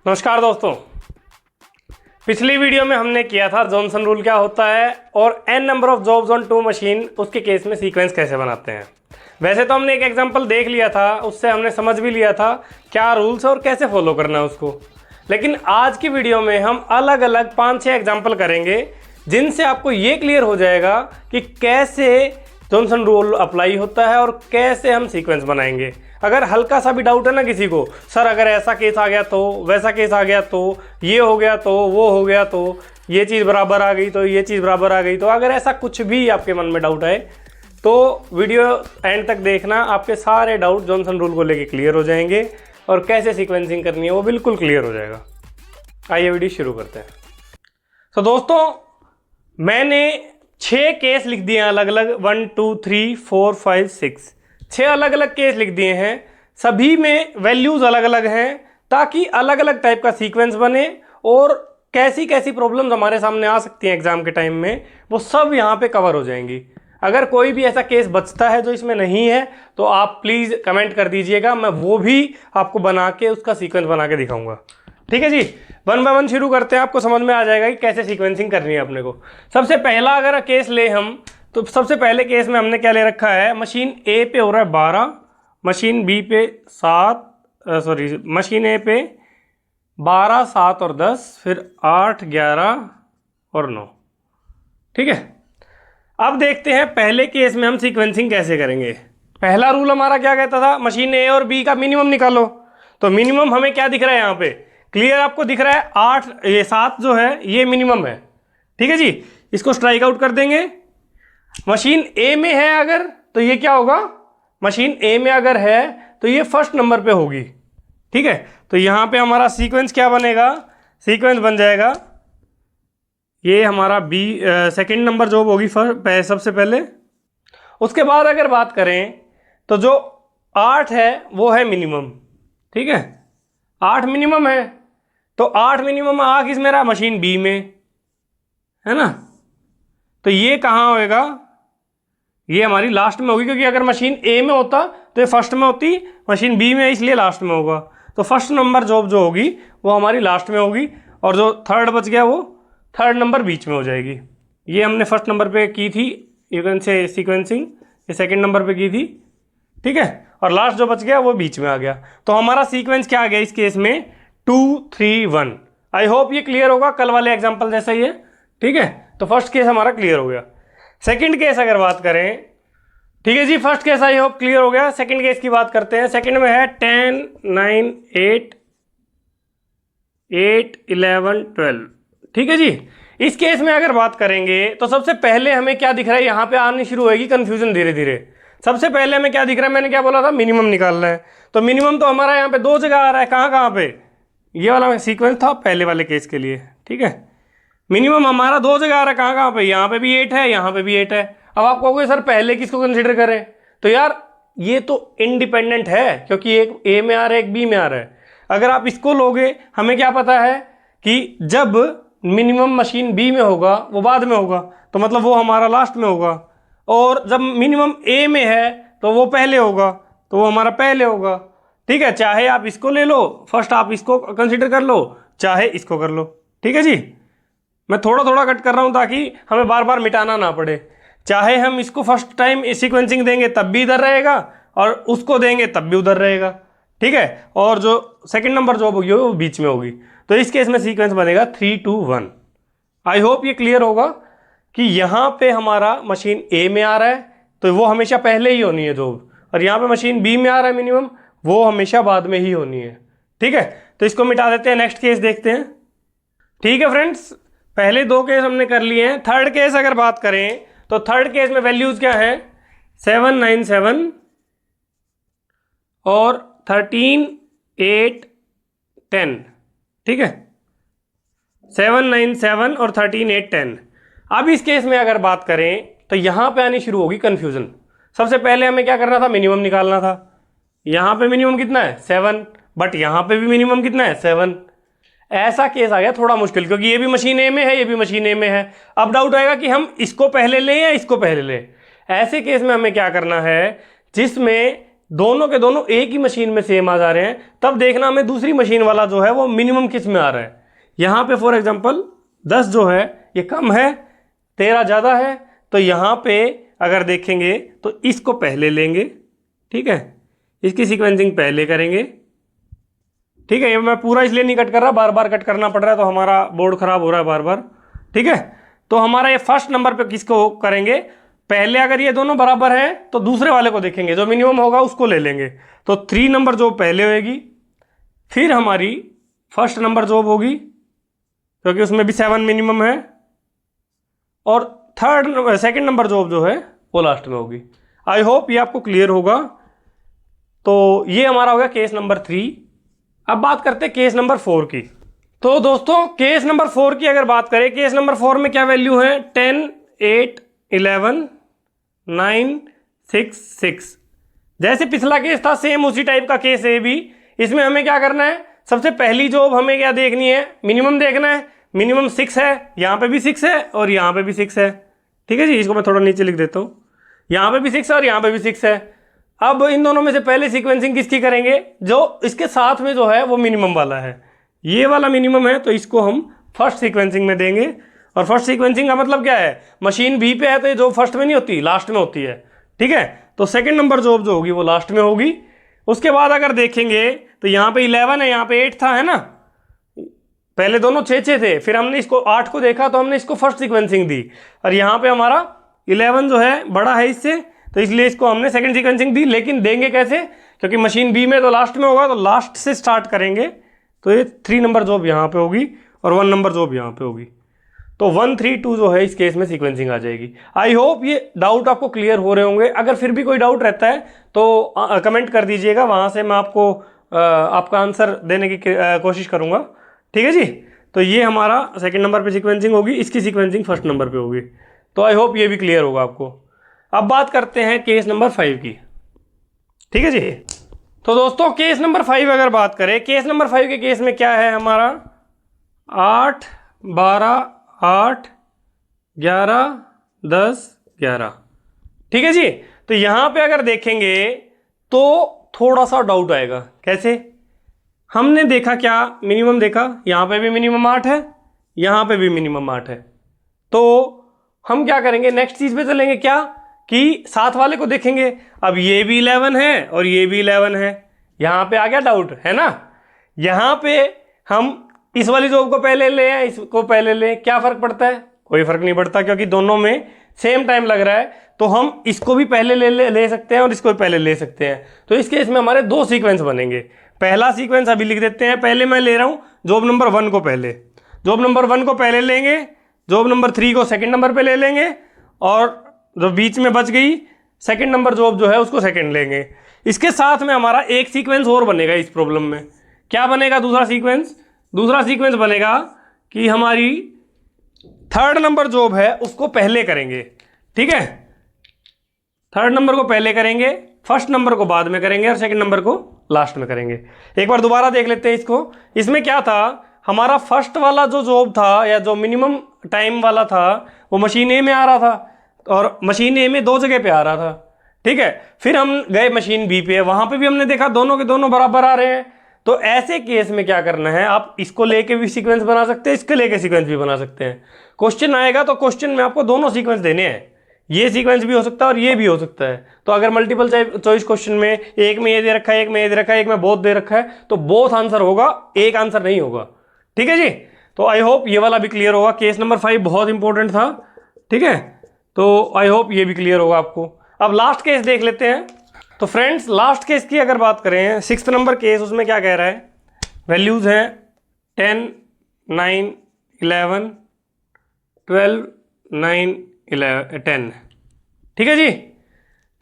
नमस्कार दोस्तों। पिछली वीडियो में हमने किया था जॉनसन रूल क्या होता है और n number of jobs on two machine उसके केस में सीक्वेंस कैसे बनाते हैं। वैसे तो हमने एक एग्जांपल देख लिया था, उससे हमने समझ भी लिया था क्या रूल्स है और कैसे फॉलो करना है उसको। लेकिन आज की वीडियो में हम अलग अलग 5-6 एग्जाम्पल करेंगे जिनसे आपको ये क्लियर हो जाएगा कि कैसे जॉनसन रूल अप्लाई होता है और कैसे हम सीक्वेंस बनाएंगे। अगर हल्का सा भी डाउट है ना किसी को, सर अगर ऐसा केस आ गया तो, वैसा केस आ गया तो, ये हो गया तो, वो हो गया तो, ये चीज़ बराबर आ गई तो, ये चीज़ बराबर आ गई तो, अगर ऐसा कुछ भी आपके मन में डाउट है तो वीडियो एंड तक देखना, आपके सारे डाउट जॉनसन रूल को लेके क्लियर हो जाएंगे और कैसे सीक्वेंसिंग करनी है वो बिल्कुल क्लियर हो जाएगा। आइए वीडियो शुरू करते हैं। तो दोस्तों, मैंने 6 केस लिख दिए हैं अलग अलग, 1 2 3 4 5 6 6 अलग अलग केस लिख दिए हैं। सभी में वैल्यूज़ अलग अलग हैं ताकि अलग अलग टाइप का सीक्वेंस बने और कैसी कैसी प्रॉब्लम्स हमारे सामने आ सकती हैं एग्जाम के टाइम में वो सब यहाँ पे कवर हो जाएंगी। अगर कोई भी ऐसा केस बचता है जो इसमें नहीं है तो आप प्लीज़ कमेंट कर दीजिएगा, मैं वो भी आपको बना के उसका सीक्वेंस बना के दिखाऊंगा। ठीक है जी, 1 बाय 1 शुरू करते हैं। आपको समझ में आ जाएगा कि कैसे सीक्वेंसिंग करनी है अपने को। सबसे पहला अगर केस ले हम तो सबसे पहले केस में हमने क्या ले रखा है, मशीन ए पे हो रहा है 12, मशीन बी पे 7, मशीन ए पे 12, 7 और 10, फिर 8, 11 और 9। ठीक है, अब देखते हैं पहले केस में हम सीक्वेंसिंग कैसे करेंगे। पहला रूल हमारा क्या कहता था, मशीन ए और बी का मिनिमम निकालो। तो मिनिमम हमें क्या दिख रहा है यहाँ पे, क्लियर आपको दिख रहा है 8, ये 7 जो है ये मिनिमम है। ठीक है जी, इसको स्ट्राइक आउट कर देंगे। मशीन ए में है अगर तो ये क्या होगा, मशीन ए में अगर है तो ये फर्स्ट नंबर पे होगी। ठीक है, तो यहाँ पे हमारा सीक्वेंस क्या बनेगा, सीक्वेंस बन जाएगा ये हमारा बी सेकंड नंबर जॉब होगी सबसे पहले। उसके बाद अगर बात करें तो जो 8 है वो है मिनिमम। ठीक है, 8 मिनिमम है तो 8 मिनिमम आ किस में रहा, मशीन बी में है ना। तो ये कहाँ होएगा, ये हमारी लास्ट में होगी, क्योंकि अगर मशीन ए में होता तो ये फर्स्ट में होती, मशीन बी में इसलिए लास्ट में होगा। तो फर्स्ट नंबर जॉब जो होगी वो हमारी लास्ट में होगी और जो थर्ड बच गया वो थर्ड नंबर बीच में हो जाएगी। ये हमने फर्स्ट नंबर पे की थी, यू कैन से सीक्वेंसिंग, ये सेकंड नंबर पे की थी। ठीक है, और लास्ट जो बच गया वो बीच में आ गया। तो हमारा सीक्वेंस क्या आ गया इस केस में, 2 3 1। आई होप ये क्लियर होगा, कल वाले एग्जाम्पल जैसा ही है। ठीक है, तो फर्स्ट केस हमारा क्लियर हो गया। सेकंड केस अगर बात करें, ठीक है जी, first case I hope clear हो गया। सेकंड केस की बात करते हैं। सेकंड में है 10 9 8 8 11 12। ठीक है जी, इस केस में अगर बात करेंगे तो सबसे पहले हमें क्या दिख रहा है, यहाँ पे आनी शुरू होगी कंफ्यूजन धीरे धीरे। सबसे पहले हमें क्या दिख रहा है, मैंने क्या बोला था, मिनिमम निकालना है। तो मिनिमम तो हमारा यहाँ पे 2 जगह आ रहा है, कहाँ कहाँ पे, ये वाला सीक्वेंस था पहले वाले केस के लिए। ठीक है, मिनिमम हमारा 2 जगह आ रहा है, कहाँ कहाँ पे, यहाँ पे भी 8 है, यहाँ पे भी 8 है। अब आप कहोगे सर पहले किसको कंसिडर करें, तो यार ये तो इंडिपेंडेंट है क्योंकि एक ए में आ रहा है एक बी में आ रहा है। अगर आप इसको लोगे, हमें क्या पता है कि जब मिनिमम मशीन बी में होगा वो बाद में होगा, तो मतलब वो हमारा लास्ट में होगा। और जब मिनिमम ए में है तो वो पहले होगा, तो वो हमारा पहले होगा। ठीक है, चाहे आप इसको ले लो फर्स्ट, आप इसको कंसिडर कर लो, चाहे इसको कर लो। ठीक है जी, मैं थोड़ा थोड़ा कट कर रहा हूँ ताकि हमें बार बार मिटाना ना पड़े। चाहे हम इसको फर्स्ट टाइम सीक्वेंसिंग देंगे तब भी इधर रहेगा और उसको देंगे तब भी उधर रहेगा। ठीक है, और जो सेकंड नंबर जॉब होगी वो बीच में होगी। तो इस केस में सीक्वेंस बनेगा 3 2 1। आई होप ये क्लियर होगा कि यहाँ पे हमारा मशीन ए में आ रहा है तो वो हमेशा पहले ही होनी है जॉब, और यहाँ पे मशीन बी में आ रहा है मिनिमम, वो हमेशा बाद में ही होनी है। ठीक है, तो इसको मिटा देते हैं, नेक्स्ट केस देखते हैं। ठीक है फ्रेंड्स, पहले 2 केस हमने कर लिए हैं। थर्ड केस अगर बात करें तो थर्ड केस में वैल्यूज क्या है, 7 9 7 और 13 8 10। ठीक है, 7 9 7 और 13 8 10। अब इस केस में अगर बात करें तो यहां पे आनी शुरू होगी कंफ्यूजन। सबसे पहले हमें क्या करना था, मिनिमम निकालना था। यहां पे मिनिमम कितना है 7, बट यहां पे भी मिनिमम कितना है 7। ऐसा केस आ गया थोड़ा मुश्किल, क्योंकि ये भी मशीन ए में है, ये भी मशीन ए में है। अब डाउट आएगा कि हम इसको पहले लें या इसको पहले लें। ऐसे केस में हमें क्या करना है, जिसमें दोनों के दोनों एक ही मशीन में सेम आ जा रहे हैं, तब देखना हमें दूसरी मशीन वाला जो है वो मिनिमम किस में आ रहा है। यहाँ पे फॉर एग्जांपल 10 जो है ये कम है, 13 ज़्यादा है, तो यहाँ पे अगर देखेंगे तो इसको पहले लेंगे, ठीक है, इसकी सीक्वेंसिंग पहले करेंगे, ठीक है। ये मैं पूरा इसलिए नहीं कट कर रहा, बार बार कट करना पड़ रहा है तो हमारा बोर्ड खराब हो रहा है बार बार, ठीक है। तो हमारा ये फर्स्ट नंबर पे किसको करेंगे, पहले अगर ये दोनों बराबर हैं तो दूसरे वाले को देखेंगे, जो मिनिमम होगा उसको ले लेंगे। तो 3 नंबर जॉब पहले होगी, फिर हमारी फर्स्ट नंबर जॉब होगी क्योंकि उसमें भी 7 मिनिमम है, और सेकंड नंबर जॉब जो है वो लास्ट में होगी। आई होप ये आपको क्लियर होगा। तो ये हमारा हो गया केस नंबर 3। अब बात करते हैं केस नंबर 4 की। तो दोस्तों केस नंबर 4 की अगर बात करें, केस नंबर 4 में क्या वैल्यू है, 10, 8, 11, 9, 6, 6। जैसे पिछला केस था सेम उसी टाइप का केस है भी। इसमें हमें क्या करना है, सबसे पहली जॉब हमें क्या देखनी है, मिनिमम देखना है। मिनिमम 6 है, यहाँ पे भी 6 है और यहाँ पे भी 6 है, ठीक है जी। इसको मैं थोड़ा नीचे लिख देता हूँ, यहाँ पे भी 6 है और यहाँ पे भी 6 है। अब इन दोनों में से पहले सीक्वेंसिंग किसकी करेंगे, जो इसके साथ में जो है वो मिनिमम वाला है, ये वाला मिनिमम है, तो इसको हम फर्स्ट सीक्वेंसिंग में देंगे। और फर्स्ट सीक्वेंसिंग का मतलब क्या है, मशीन बी पे है तो ये जॉब फर्स्ट में नहीं होती, लास्ट में होती है, ठीक है। तो सेकंड नंबर जॉब जो होगी वो लास्ट में होगी। उसके बाद अगर देखेंगे तो यहाँ पे 11 है, यहाँ पे 8 था, है ना। पहले दोनों 6 थे, फिर हमने इसको 8 को देखा तो हमने इसको फर्स्ट सीक्वेंसिंग दी, और यहाँ पे हमारा 11 जो है बड़ा है इससे, तो इसलिए इसको हमने सेकंड सीक्वेंसिंग दी। लेकिन देंगे कैसे, क्योंकि मशीन बी में तो लास्ट में होगा, तो लास्ट से स्टार्ट करेंगे। तो ये 3 नंबर जॉब यहाँ पे होगी और 1 नंबर जॉब यहाँ पे होगी। तो 1, 3, 2 जो है इस केस में सीक्वेंसिंग आ जाएगी। आई होप ये डाउट आपको क्लियर हो रहे होंगे। अगर फिर भी कोई डाउट रहता है तो कमेंट कर दीजिएगा, वहाँ से मैं आपको आपका आंसर देने की कोशिश करूँगा, ठीक है जी। तो ये हमारा सेकंड नंबर पे सीक्वेंसिंग होगी, इसकी सीक्वेंसिंग फर्स्ट नंबर पे होगी। तो आई होप ये भी क्लियर होगा आपको। अब बात करते हैं केस नंबर 5 की, ठीक है जी। तो दोस्तों केस नंबर 5 अगर बात करें, केस नंबर 5 के केस में क्या है हमारा, 8, 12, 8, 11, 10, 11, ठीक है जी। तो यहां पे अगर देखेंगे तो थोड़ा सा डाउट आएगा। कैसे, हमने देखा क्या, मिनिमम देखा, यहां पे भी मिनिमम 8 है, यहां पे भी मिनिमम 8 है। तो हम क्या करेंगे, नेक्स्ट चीज पे चलेंगे, क्या कि साथ वाले को देखेंगे। अब ये भी 11 है और ये भी 11 है, यहां पे आ गया डाउट, है ना। यहां पे हम इस वाली जॉब को पहले ले या इसको पहले ले, क्या फर्क पड़ता है, कोई फर्क नहीं पड़ता, क्योंकि दोनों में सेम टाइम लग रहा है। तो हम इसको भी पहले ले सकते हैं और इसको भी पहले ले सकते हैं। तो इस केस में हमारे 2 सीक्वेंस बनेंगे। पहला सीक्वेंस अभी लिख देते हैं, पहले मैं ले रहा हूं जॉब नंबर 1 को पहले, जॉब नंबर 1 को पहले लेंगे, जॉब नंबर 3 को सेकंड नंबर पे ले लेंगे, और जो बीच में बच गई सेकंड नंबर जॉब जो है उसको सेकंड लेंगे। इसके साथ में हमारा एक सीक्वेंस और बनेगा इस प्रॉब्लम में। क्या बनेगा दूसरा सीक्वेंस, दूसरा सीक्वेंस बनेगा कि हमारी थर्ड नंबर जॉब है उसको पहले करेंगे, ठीक है। थर्ड नंबर को पहले करेंगे, फर्स्ट नंबर को बाद में करेंगे और सेकंड नंबर को लास्ट में करेंगे। एक बार दोबारा देख लेते हैं इसको। इसमें क्या था, हमारा फर्स्ट वाला जो जॉब था या जो मिनिमम टाइम वाला था वो मशीन ए में आ रहा था, और मशीन ए में 2 जगह पे आ रहा था, ठीक है। फिर हम गए मशीन बी पे, वहां पे भी हमने देखा दोनों के दोनों बराबर आ रहे हैं। तो ऐसे केस में क्या करना है, आप इसको लेके भी सीक्वेंस बना सकते हैं, इसके लेके सीक्वेंस भी बना सकते हैं। क्वेश्चन आएगा तो क्वेश्चन में आपको दोनों सीक्वेंस देने हैं, ये सीक्वेंस भी हो सकता है और ये भी हो सकता है। तो अगर मल्टीपल चॉइस क्वेश्चन में एक में ये दे रखा है, एक में ये दे रखा है, एक में बोथ दे रखा है, तो बोथ आंसर होगा, एक आंसर नहीं होगा, ठीक है जी। तो आई होप ये वाला भी क्लियर होगा। केस नंबर 5 बहुत इंपॉर्टेंट था, ठीक है। तो आई होप ये भी क्लियर होगा आपको। अब लास्ट केस देख लेते हैं। तो फ्रेंड्स लास्ट केस की अगर बात करें, 6th नंबर केस, उसमें क्या कह रहा है, वैल्यूज हैं 10, 9, 11, 12, 9, 11, 10, ठीक है जी।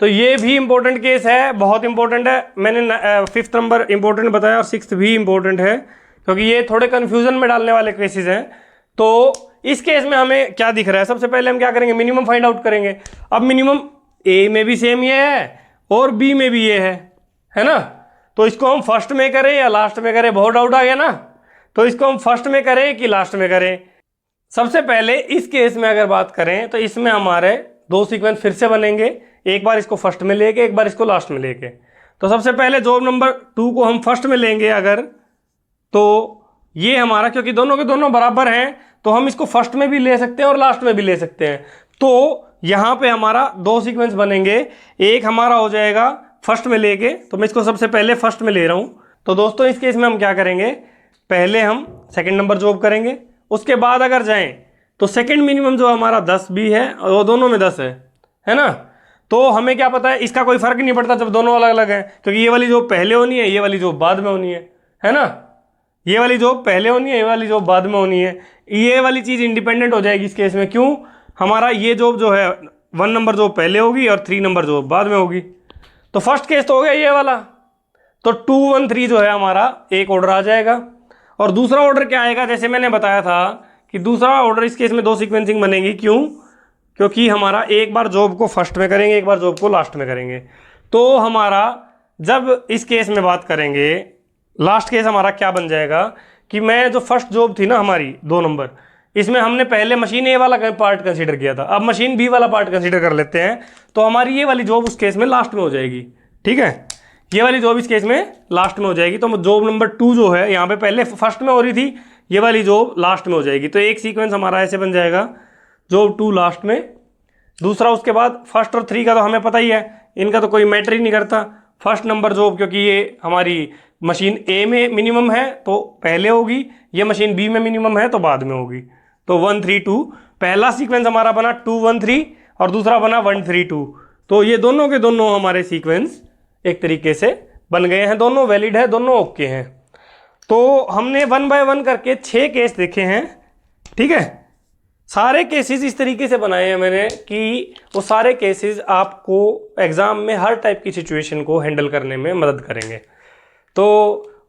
तो ये भी इंपॉर्टेंट केस है, बहुत इंपॉर्टेंट है। मैंने 5th नंबर इंपॉर्टेंट बताया और 6th भी इंपॉर्टेंट है, क्योंकि ये थोड़े कंफ्यूजन में डालने वाले केसेस हैं। तो इस केस में हमें क्या दिख रहा है, सबसे पहले हम क्या करेंगे, मिनिमम फाइंड आउट करेंगे। अब मिनिमम ए में भी सेम ये है और बी में भी ये है ना। तो इसको हम फर्स्ट में करें या लास्ट में करें, बहुत डाउट आ गया ना। तो इसको हम फर्स्ट में करें कि लास्ट में करें। सबसे पहले इस केस में अगर बात करें तो इसमें हमारे 2 सीक्वेंस फिर से बनेंगे, एक बार इसको फर्स्ट में लेके एक बार इसको लास्ट में लेके। तो सबसे पहले जॉब नंबर 2 को हम फर्स्ट में लेंगे अगर, तो ये हमारा, क्योंकि दोनों के दोनों बराबर हैं तो हम इसको फर्स्ट में भी ले सकते हैं और लास्ट में भी ले सकते हैं। तो यहाँ पे हमारा 2 सीक्वेंस बनेंगे, एक हमारा हो जाएगा फर्स्ट में लेके, तो मैं इसको सबसे पहले फर्स्ट में ले रहा हूँ। तो दोस्तों इस केस में हम क्या करेंगे, पहले हम सेकंड नंबर जॉब करेंगे, उसके बाद अगर जाएं तो सेकंड मिनिमम जो हमारा 10 भी है और वो दोनों में 10 है ना। तो हमें क्या पता है, इसका कोई फर्क नहीं पड़ता जब दोनों अलग अलग हैं, क्योंकि ये वाली जॉब पहले होनी है, ये वाली जॉब बाद में होनी है ना। ये वाली जॉब पहले होनी है, ये वाली जॉब बाद में होनी है, ये वाली चीज़ इंडिपेंडेंट हो जाएगी इस केस में। क्यों, हमारा ये जॉब जो है 1 नंबर जॉब पहले होगी और 3 नंबर जॉब बाद में होगी। तो फर्स्ट केस तो हो गया ये वाला, तो 2 1 3 जो है हमारा एक ऑर्डर आ जाएगा। और दूसरा ऑर्डर क्या आएगा, जैसे मैंने बताया था कि दूसरा ऑर्डर इस केस में 2 सीक्वेंसिंग बनेगी। क्यों, क्योंकि हमारा एक बार जॉब को फर्स्ट में करेंगे, एक बार जॉब को लास्ट में करेंगे। तो हमारा जब इस केस में बात करेंगे, लास्ट केस हमारा क्या बन जाएगा कि मैं जो फर्स्ट जॉब थी ना हमारी 2 नंबर, इसमें हमने पहले मशीन ए वाला पार्ट कंसीडर किया था, अब मशीन बी वाला पार्ट कंसीडर कर लेते हैं। तो हमारी ये वाली जॉब उस केस में लास्ट में हो जाएगी। ठीक है, ये वाली जॉब इस केस में लास्ट में हो जाएगी। तो जॉब नंबर 2 जो है यहाँ पे पहले फर्स्ट में हो रही थी, ये वाली जॉब लास्ट में हो जाएगी। तो एक सीक्वेंस हमारा ऐसे बन जाएगा, जॉब 2 लास्ट में, दूसरा उसके बाद फर्स्ट और 3 का तो हमें पता ही है, इनका तो कोई मैटर ही नहीं करता। फर्स्ट नंबर जॉब क्योंकि ये हमारी मशीन ए में मिनिमम है तो पहले होगी, ये मशीन बी में मिनिमम है तो बाद में होगी। तो 1 3 2 पहला सीक्वेंस हमारा बना 2 1 3 और दूसरा बना 1 3 2। तो ये दोनों के दोनों हमारे सीक्वेंस एक तरीके से बन गए हैं, दोनों वैलिड है, दोनों ओके हैं। तो हमने 1 बाय 1 करके 6 केस देखे हैं। ठीक है, सारे केसेस इस तरीके से बनाए हैं मैंने कि वो सारे केसेस आपको एग्जाम में हर टाइप की सिचुएशन को हैंडल करने में मदद करेंगे। तो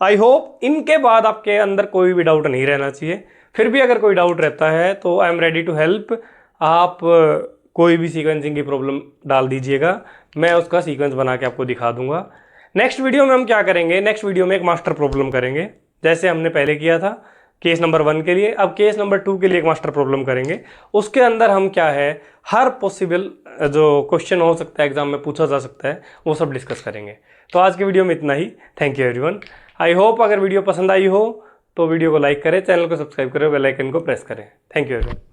आई होप इनके बाद आपके अंदर कोई भी डाउट नहीं रहना चाहिए। फिर भी अगर कोई डाउट रहता है तो I am ready to help. आप कोई भी सीक्वेंसिंग की प्रॉब्लम डाल दीजिएगा, मैं उसका सीक्वेंस बना के आपको दिखा दूंगा। नेक्स्ट वीडियो में हम क्या करेंगे, नेक्स्ट वीडियो में एक मास्टर प्रॉब्लम करेंगे, जैसे हमने पहले किया था केस नंबर 1 के लिए। अब केस नंबर 2 के लिए एक मास्टर प्रॉब्लम करेंगे, उसके अंदर हम क्या है, हर पॉसिबल जो क्वेश्चन हो सकता है एग्जाम में पूछा जा सकता है वो सब डिस्कस करेंगे। तो आज की वीडियो में इतना ही। Thank you everyone. I hope अगर वीडियो पसंद आई हो तो वीडियो को लाइक करें, चैनल को सब्सक्राइब करें, बेल आइकन को प्रेस करें। Thank you everyone.